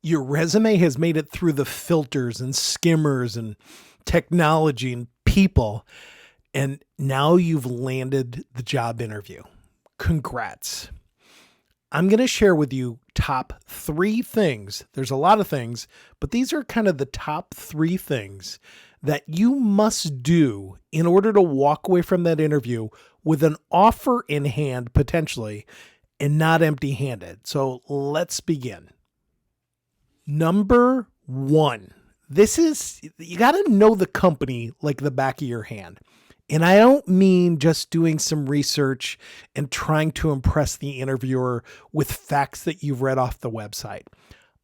Your resume has made it through the filters and skimmers and technology and people, and now you've landed the job interview. Congrats. I'm going to share with you top 3 things. There's a lot of things, but these are kind of the top 3 things that you must do in order to walk away from that interview with an offer in hand, potentially, and not empty-handed. So let's begin. Number 1, you got to know the company like the back of your hand. And I don't mean just doing some research and trying to impress the interviewer with facts that you've read off the website.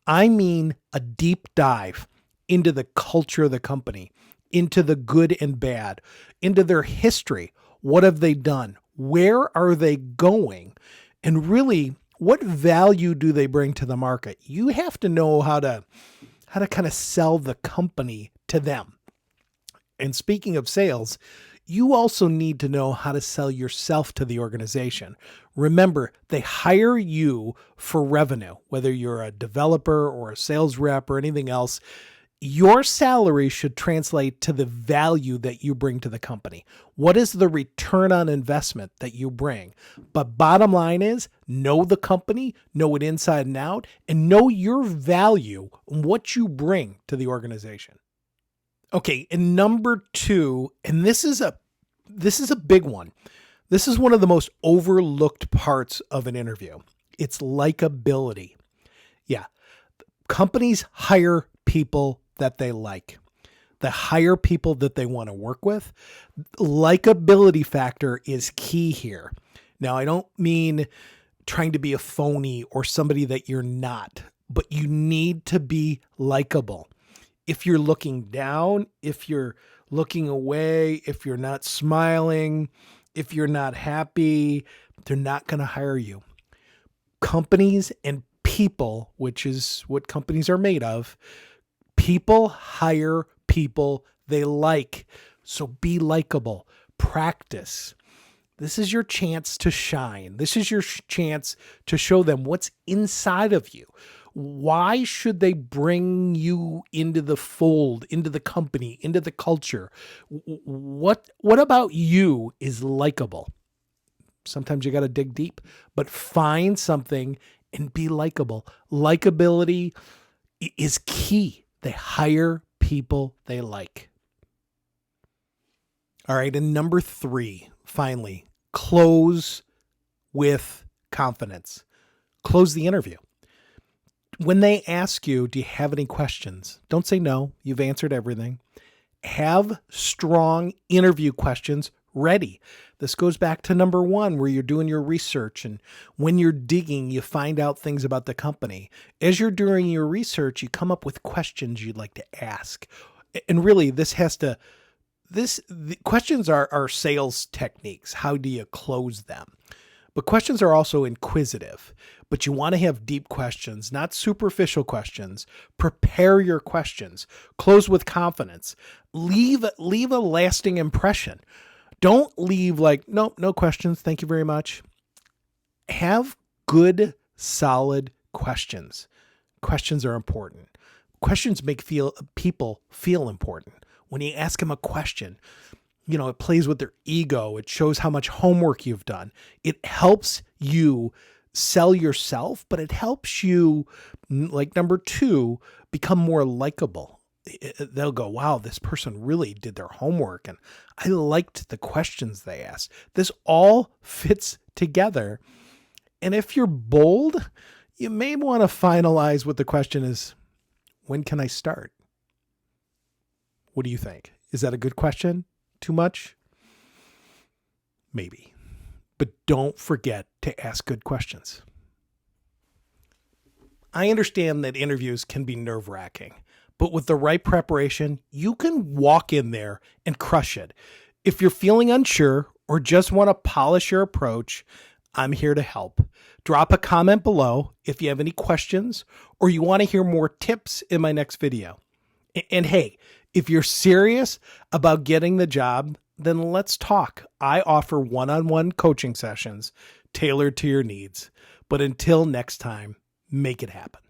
I mean a deep dive into the culture of the company, into the good and bad, into their history. What have they done? Where are they going? And really, what value do they bring to the market? You have to know how to kind of sell the company to them. And speaking of sales, you also need to know how to sell yourself to the organization. Remember, they hire you for revenue, whether you're a developer or a sales rep or anything else. Your salary should translate to the value that you bring to the company. What is the return on investment that you bring? But bottom line is, know the company, know it inside and out, and know your value and what you bring to the organization. Okay, and number 2, and this is a big one. This is one of the most overlooked parts of an interview. It's likability. Yeah, companies hire people that they like. They hire people that they want to work with. Likability factor is key here. Now, I don't mean trying to be a phony or somebody that you're not, but you need to be likable. If you're looking down, if you're looking away, if you're not smiling, if you're not happy, they're not going to hire you. Companies and people, which is what companies are made of, people hire people they like. So be likable. Practice. This is your chance to shine. This is your chance to show them what's inside of you. Why should they bring you into the fold, into the company, into the culture? What about you is likable? Sometimes you got to dig deep, but find something and be likable. Likability is key. They hire people they like. All right. And number 3, finally, close with confidence. Close the interview. When they ask you, do you have any questions? Don't say no. You've answered everything. Have strong interview questions ready. This goes back to number 1, where you're doing your research. And when you're digging, you find out things about the company. As you're doing your research, you come up with questions you'd like to ask. And really, the questions are sales techniques. How do you close them? But questions are also inquisitive, but you want to have deep questions, not superficial questions. Prepare your questions. Close with confidence. Leave a lasting impression. Don't leave like, nope, no questions. Thank you very much. Have good, solid questions. Questions are important. Questions make people feel important. When you ask them a question, it plays with their ego. It shows how much homework you've done. It helps you sell yourself, but it helps you, like number 2, become more likable. They'll go, wow, this person really did their homework, and I liked the questions they asked. This all fits together. And if you're bold, you may want to finalize what the question is, when can I start? What do you think? Is that a good question? Too much? Maybe. But don't forget to ask good questions. I understand that interviews can be nerve-wracking, but with the right preparation, you can walk in there and crush it. If you're feeling unsure or just want to polish your approach, I'm here to help. Drop a comment below if you have any questions or you want to hear more tips in my next video. And hey, if you're serious about getting the job, then let's talk. I offer one-on-one coaching sessions tailored to your needs. But until next time, make it happen.